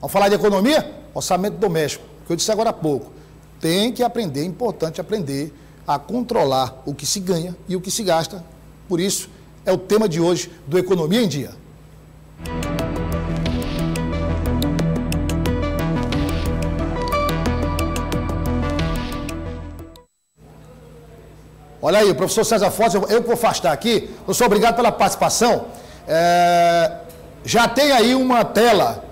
Vamos falar de economia? Orçamento doméstico, que eu disse agora há pouco. Tem que aprender, é importante aprender a controlar o que se ganha e o que se gasta. Por isso, é o tema de hoje do Economia em Dia. Olha aí, o professor César Fortes, eu que vou afastar aqui. Professor, obrigado pela participação. Já tem aí uma tela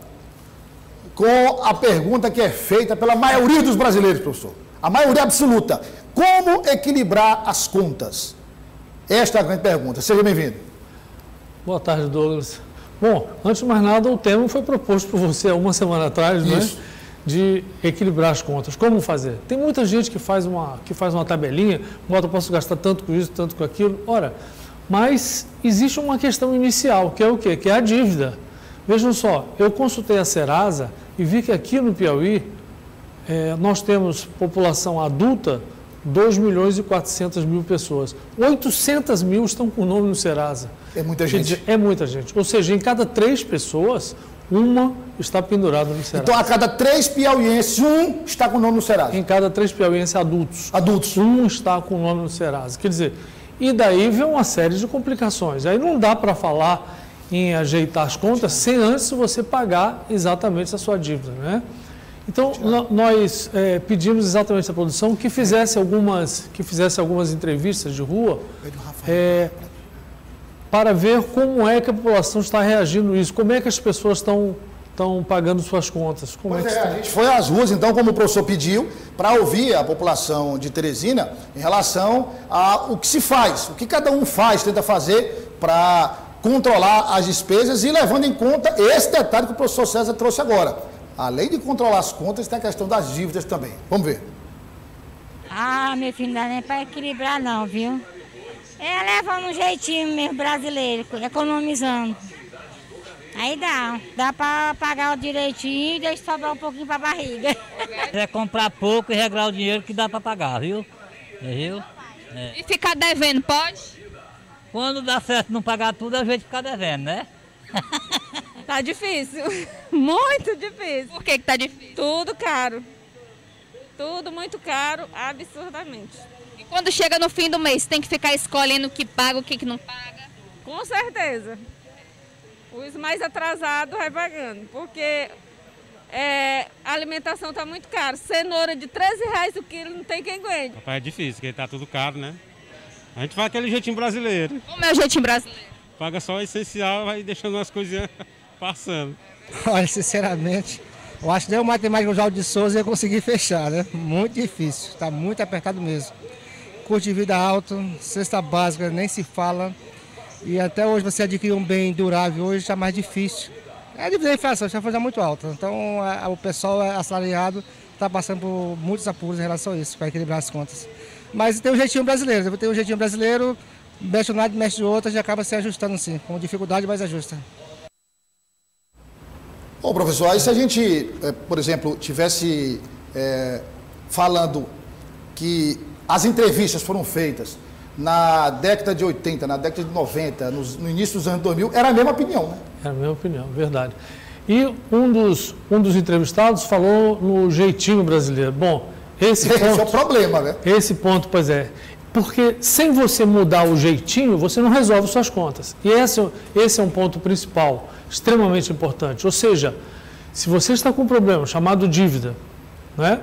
com a pergunta que é feita pela maioria dos brasileiros, professor. A maioria absoluta. Como equilibrar as contas? Esta é a grande pergunta. Seja bem-vindo. Boa tarde, Douglas. Bom, antes de mais nada, o tema foi proposto por você há uma semana atrás, né? De equilibrar as contas. Como fazer? Tem muita gente que faz uma tabelinha, bota, posso gastar tanto com isso, tanto com aquilo. Ora, mas existe uma questão inicial, que é o quê? Que é a dívida. Vejam só, eu consultei a Serasa e vi que aqui no Piauí nós temos população adulta 2.400.000 pessoas. 800 mil estão com o nome no Serasa. É muita gente. Quer dizer, é muita gente. Ou seja, em cada 3 pessoas, uma está pendurada no Serasa. Então, a cada 3 piauienses, um está com o nome no Serasa. Em cada 3 piauienses adultos, um está com o nome no Serasa. Quer dizer, e daí vem uma série de complicações. Aí não dá para falar em ajeitar as contas sem antes você pagar exatamente a sua dívida, né? Então, nós pedimos exatamente à produção que fizesse algumas entrevistas de rua para ver como é que a população está reagindo a isso, como é que as pessoas estão pagando suas contas. A gente foi às ruas, então, como o professor pediu, para ouvir a população de Teresina em relação ao que se faz, o que cada um faz, tenta fazer para controlar as despesas e levando em conta esse detalhe que o professor César trouxe agora. Além de controlar as contas, tem a questão das dívidas também. Vamos ver. Meu filho, não dá nem para equilibrar não, viu? Levando um jeitinho mesmo brasileiro, economizando. Aí dá para pagar o direitinho e deixa sobrar um pouquinho para a barriga. É comprar pouco e regrar o dinheiro que dá para pagar, viu? E ficar devendo, pode? Quando dá certo não pagar tudo, a gente fica devendo, né? Tá difícil, muito difícil. Por que tá difícil? Tudo caro, tudo muito caro, absurdamente. E quando chega no fim do mês, tem que ficar escolhendo o que paga, o que não paga? Com certeza. Os mais atrasados vai pagando, porque a alimentação está muito cara. Cenoura de R$13 o quilo, não tem quem aguente. Rapaz, é difícil, porque tá tudo caro, né? A gente faz aquele jeitinho brasileiro. Como é o jeitinho brasileiro? Paga só o essencial, vai deixando umas coisinhas passando. Olha, sinceramente, eu acho que nem o matemático João de Souza ia conseguir fechar, né? Muito difícil, está muito apertado mesmo. Custo de vida alto, cesta básica nem se fala. E até hoje você adquirir um bem durável hoje está mais difícil. A dívida da inflação já foi muito alta, então o pessoal assalariado está passando por muitos apuros em relação a isso, para equilibrar as contas. Mas tem um jeitinho brasileiro, mexe de um lado, mexe de outro, já acaba se ajustando sim, com dificuldade, mas ajusta. Bom, professor, aí se a gente, por exemplo, tivesse falando que as entrevistas foram feitas na década de 80, na década de 90, no início dos anos 2000, era a mesma opinião, né? Era a mesma opinião, verdade. E um dos entrevistados falou no jeitinho brasileiro. Bom, esse ponto é o problema, né? Esse ponto, pois é. Porque sem você mudar o jeitinho, você não resolve suas contas. E esse é um ponto principal, extremamente importante. Ou seja, se você está com um problema chamado dívida, né?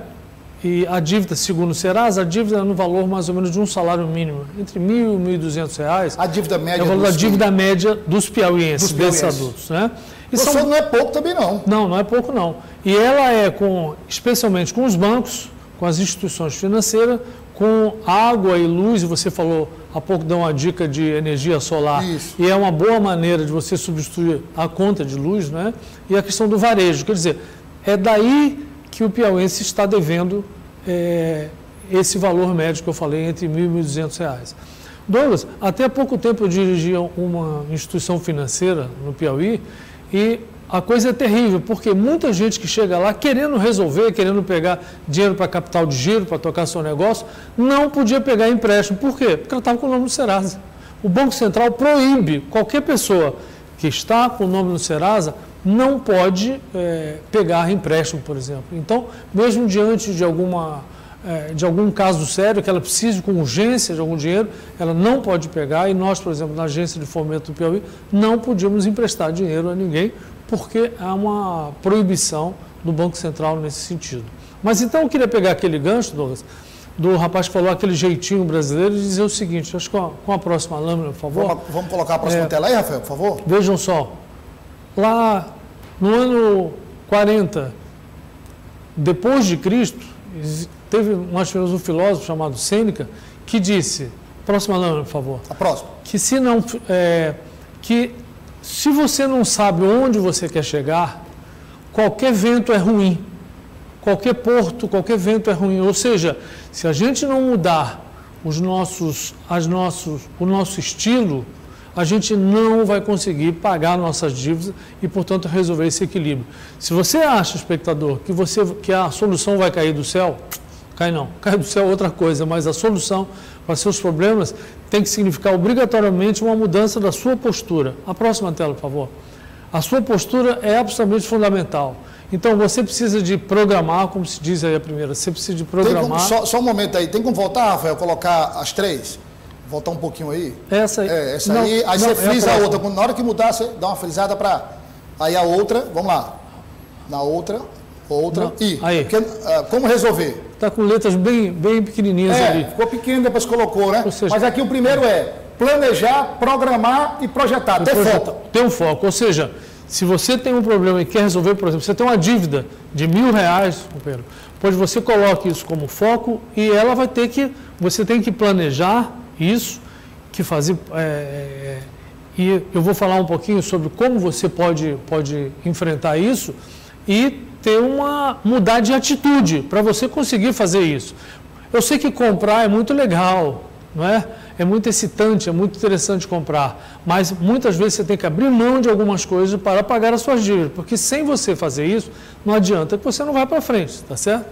E a dívida, segundo o Serasa, a dívida é no valor mais ou menos de um salário mínimo, entre R$1.000 e R$1.200. A dívida média é o valor da dívida média dos piauienses, desses adultos, né? Isso não é pouco também, não. Não é pouco, não. E ela é especialmente com os bancos, com as instituições financeiras, com água e luz, e você falou há pouco, deu uma dica de energia solar. Isso. E é uma boa maneira de você substituir a conta de luz, né? E a questão do varejo, quer dizer, é daí que o piauiense está devendo esse valor médio que eu falei, entre R$1.000 e R$1.200. Douglas, até há pouco tempo eu dirigia uma instituição financeira no Piauí e a coisa é terrível, porque muita gente que chega lá querendo resolver, querendo pegar dinheiro para capital de giro, para tocar seu negócio, não podia pegar empréstimo. Por quê? Porque ela estava com o nome do Serasa. O Banco Central proíbe qualquer pessoa que está com o nome no Serasa não pode pegar empréstimo, por exemplo. Então, mesmo diante de algum caso sério, que ela precise com urgência de algum dinheiro, ela não pode pegar, e nós, por exemplo, na agência de fomento do Piauí, não podíamos emprestar dinheiro a ninguém, porque há uma proibição do Banco Central nesse sentido. Mas então eu queria pegar aquele gancho, Douglas, do rapaz que falou aquele jeitinho brasileiro, e dizer o seguinte, acho que com a próxima lâmina, por favor. Vamos colocar a próxima tela aí, Rafael, por favor? Vejam só, lá no ano 40, depois de Cristo, nós tivemos um filósofo chamado Sêneca, que disse, próxima lâmina, por favor. A próxima. Que se você não sabe onde você quer chegar, qualquer vento é ruim. Qualquer porto, qualquer vento é ruim. Ou seja, se a gente não mudar o nosso estilo, a gente não vai conseguir pagar nossas dívidas e, portanto, resolver esse equilíbrio. Se você acha, espectador, que a solução vai cair do céu, cai não. Cai do céu é outra coisa, mas a solução para seus problemas tem que significar obrigatoriamente uma mudança da sua postura. A próxima tela, por favor. A sua postura é absolutamente fundamental. Então, você precisa de programar, como se diz aí a primeira, você precisa de programar... Só um momento aí, tem como voltar, Rafael, colocar as três? Voltar um pouquinho aí? Essa aí. Essa não, aí, você frisa a outra. Na hora que mudar, você dá uma frisada para... Aí a outra, vamos lá. Na outra, não, e... Aí. Porque, como resolver? Está com letras bem pequenininhas ali. Ficou pequeno, depois colocou, né? Seja, mas aqui o primeiro é planejar, programar e projetar. Ter foco. Ter um foco, ou seja... Se você tem um problema e quer resolver, por exemplo, você tem uma dívida de R$1.000, pois você coloque isso como foco e ela vai ter que, você tem que planejar isso, que fazer, e eu vou falar um pouquinho sobre como você pode enfrentar isso e mudar de atitude para você conseguir fazer isso. Eu sei que comprar é muito legal, não é? É muito excitante, é muito interessante comprar, mas muitas vezes você tem que abrir mão de algumas coisas para pagar as suas dívidas, porque sem você fazer isso, não adianta que você não vai para frente, tá certo?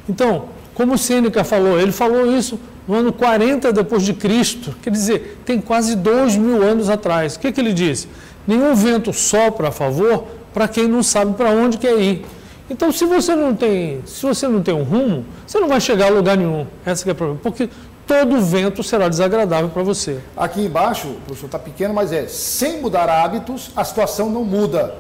Então, como o Sêneca falou, ele falou isso no ano 40 depois de Cristo, quer dizer, tem quase 2.000 anos atrás. O que ele disse? Nenhum vento sopra a favor para quem não sabe para onde quer ir. Então, se você não tem um rumo, você não vai chegar a lugar nenhum. Esse que é o problema, porque todo vento será desagradável para você. Aqui embaixo, professor, está pequeno, mas sem mudar hábitos, a situação não muda.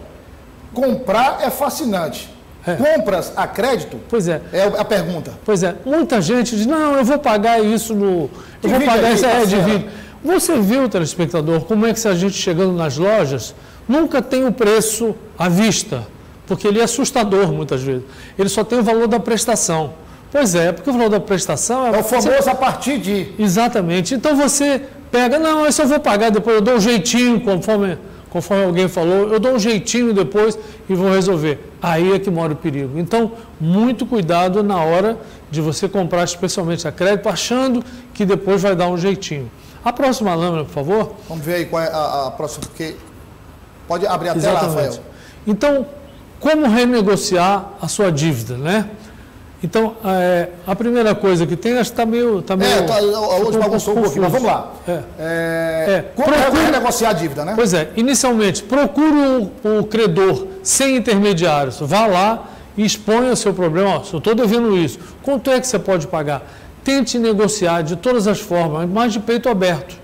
Comprar é fascinante. Compras a crédito? Pois é. É a pergunta. Pois é. Muita gente diz, não, eu vou pagar isso no... Eu vou pagar isso de vídeo. Você viu, telespectador, como é que se a gente chegando nas lojas, nunca tem o preço à vista, porque ele é assustador muitas vezes. Ele só tem o valor da prestação. Pois é, porque o valor da prestação... É o famoso a partir de... Exatamente. Então você pega, não, isso eu vou pagar depois, eu dou um jeitinho, conforme alguém falou, eu dou um jeitinho depois e vou resolver. Aí é que mora o perigo. Então, muito cuidado na hora de você comprar, especialmente a crédito, achando que depois vai dar um jeitinho. A próxima lâmina, por favor. Vamos ver aí qual é a próxima, porque... Pode abrir a tela, Exatamente. Rafael. Então, como renegociar a sua dívida, né? Então, a primeira coisa que tem, acho que está meio... hoje bagunçou um pouquinho, mas vamos lá. Como renegociar a dívida, né? Pois é, inicialmente, procure o credor sem intermediários. Vá lá e exponha o seu problema. Se eu estou devendo isso, quanto é que você pode pagar? Tente negociar de todas as formas, mas de peito aberto.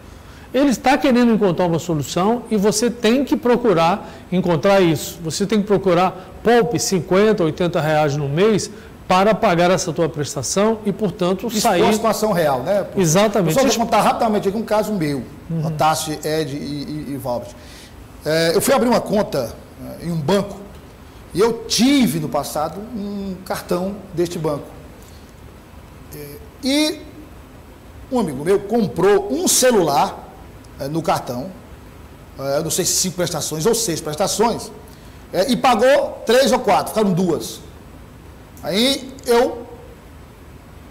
Ele está querendo encontrar uma solução e você tem que procurar encontrar isso. Você tem que procurar, poupe R$50, R$80 no mês para pagar essa tua prestação e, portanto, sair... Expor a situação real, né? Exatamente. Só deixa eu contar rapidamente aqui um caso meu, Tassi, Ed e Valbert. Eu fui abrir uma conta em um banco e eu tive no passado um cartão deste banco. E um amigo meu comprou um celular no cartão, eu não sei se 5 prestações ou 6 prestações, e pagou 3 ou 4, ficaram 2. Aí eu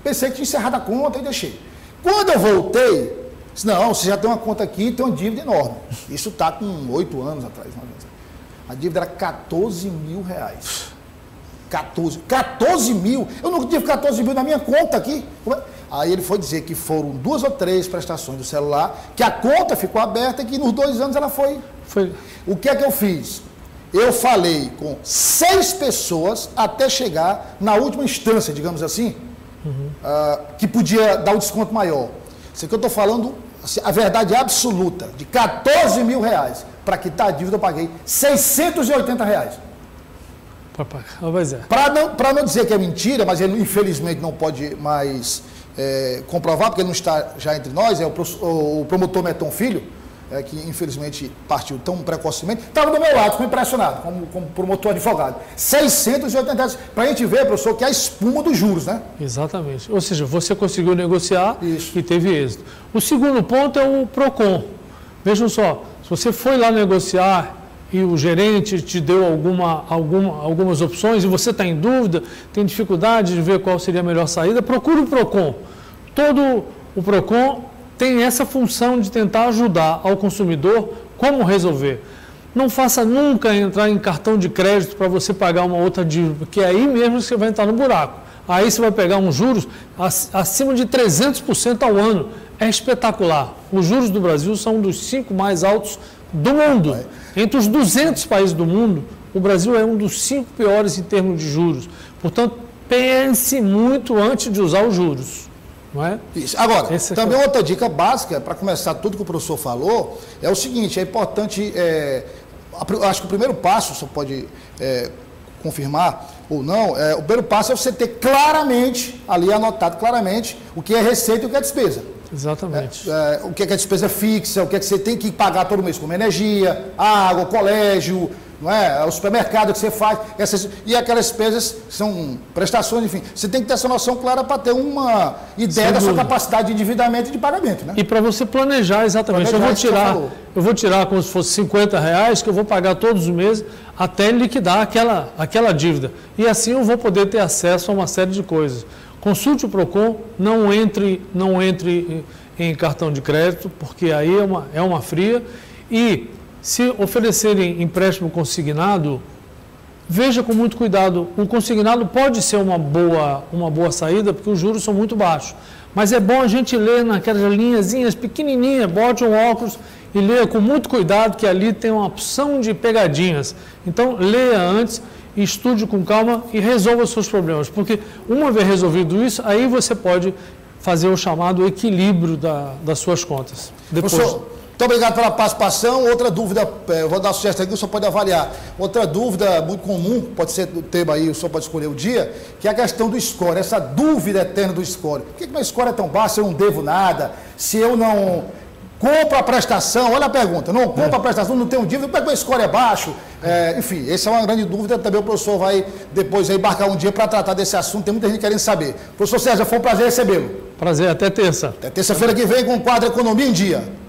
pensei que tinha encerrado a conta e deixei. Quando eu voltei, disse, não, você já tem uma conta aqui, tem uma dívida enorme. Isso está com 8 anos atrás. 9 anos. A dívida era R$14 mil. 14 mil? Eu não tive 14 mil na minha conta aqui. Aí ele foi dizer que foram 2 ou 3 prestações do celular, que a conta ficou aberta e que nos 2 anos ela foi. O que é que eu fiz? Eu falei com 6 pessoas até chegar na última instância, digamos assim, que podia dar o desconto maior. Isso aqui eu estou falando, assim, a verdade absoluta, de 14 mil reais. Para quitar a dívida eu paguei 680 reais. Para não dizer que é mentira, mas ele infelizmente não pode mais comprovar, porque ele não está já entre nós, é o promotor Meton Filho, que infelizmente partiu tão precocemente, estava do meu lado, ficou impressionado, como promotor advogado. 680 reais, para a gente ver, professor, que é a espuma dos juros, né? Exatamente. Ou seja, você conseguiu negociar Isso. e teve êxito. O segundo ponto é o PROCON. Vejam só, se você foi lá negociar e o gerente te deu algumas opções e você está em dúvida, tem dificuldade de ver qual seria a melhor saída, procure o PROCON. Todo o PROCON tem essa função de tentar ajudar ao consumidor como resolver. Não faça nunca entrar em cartão de crédito para você pagar uma outra dívida, porque é aí mesmo que você vai entrar no buraco. Aí você vai pegar uns juros acima de 300% ao ano. É espetacular. Os juros do Brasil são um dos 5 mais altos do mundo. Entre os 200 países do mundo, o Brasil é um dos 5 piores em termos de juros. Portanto, pense muito antes de usar os juros. Não é? Isso. Agora, também outra dica básica, para começar tudo que o professor falou, é o seguinte, é importante, acho que o primeiro passo, você pode confirmar ou não, o primeiro passo é você ter claramente, ali anotado claramente, o que é receita e o que é despesa. Exatamente. O que é despesa fixa, o que é que você tem que pagar todo mês, como energia, água, colégio, não é? O supermercado que você faz, e aquelas despesas são prestações, enfim. Você tem que ter essa noção clara para ter uma ideia da sua capacidade de endividamento e de pagamento, né? E para você planejar exatamente. Eu vou tirar como se fosse R$50 que eu vou pagar todos os meses até liquidar aquela dívida. E assim eu vou poder ter acesso a uma série de coisas. Consulte o PROCON, não entre em cartão de crédito, porque aí é uma fria. E se oferecerem empréstimo consignado, veja com muito cuidado. O consignado pode ser uma boa saída, porque os juros são muito baixos. Mas é bom a gente ler naquelas linhazinhas pequenininhas, bote um óculos e leia com muito cuidado, que ali tem uma opção de pegadinhas. Então, leia antes, estude com calma e resolva os seus problemas. Porque uma vez resolvido isso, aí você pode fazer o chamado equilíbrio das suas contas. Depois... Professor, muito obrigado pela participação. Outra dúvida, eu vou dar uma sugestão aqui, o senhor pode avaliar. Outra dúvida muito comum, pode ser do tema aí, o senhor pode escolher o dia, que é a questão do score, essa dúvida eterna do score. Por que meu score é tão baixo, se eu não devo nada, se eu não compro a prestação, olha a pergunta, não compro a prestação, não tenho dívida, como é que meu score é baixo? Enfim, essa é uma grande dúvida, também o professor vai depois aí embarcar um dia para tratar desse assunto, tem muita gente querendo saber. Professor César, foi um prazer recebê-lo. Prazer, até terça. Até terça-feira que vem com o quadro Economia em Dia.